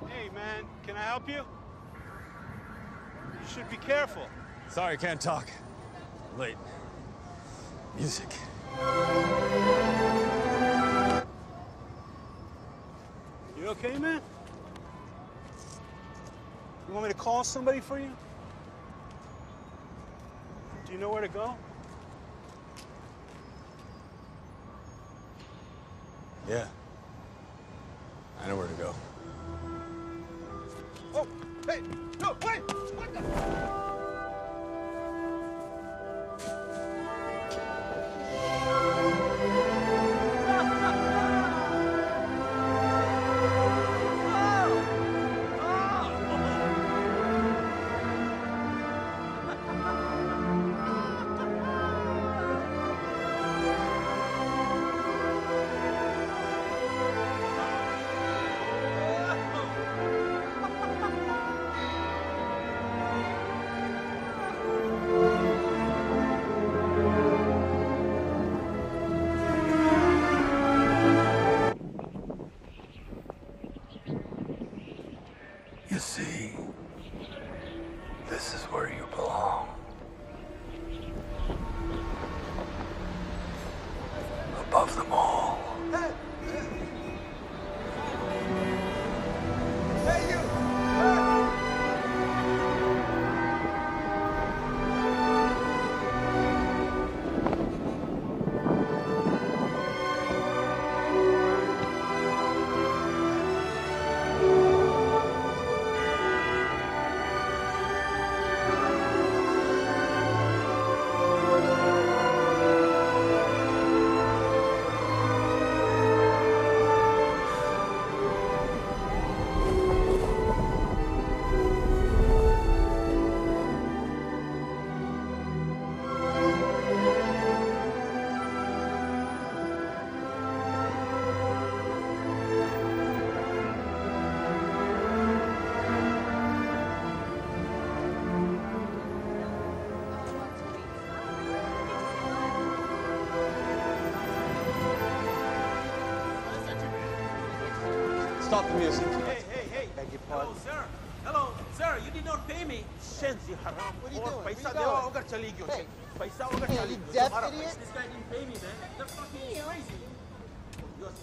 Hey, man, can I help you? You should be careful. Sorry, can't talk. Late. Music. You okay, man? You want me to call somebody for you? Do you know where to go? Yeah. I know where to go. Oh, hey, no, wait! What the? You see, this is where you belong. Above them all. Hey! Hey, you! Stop the music. Hey. Beg your Hello, pardon? sir. Hello, sir. You did not pay me. Shenzi haram. What are you और doing? पैसा Where you देवा going? होगा चली गयो. Hey. पैसा होगा Hey, चली you गयो. deaf तुम्हारा idiot? पैसा- This guy didn't pay me, man. That's fucking crazy. You're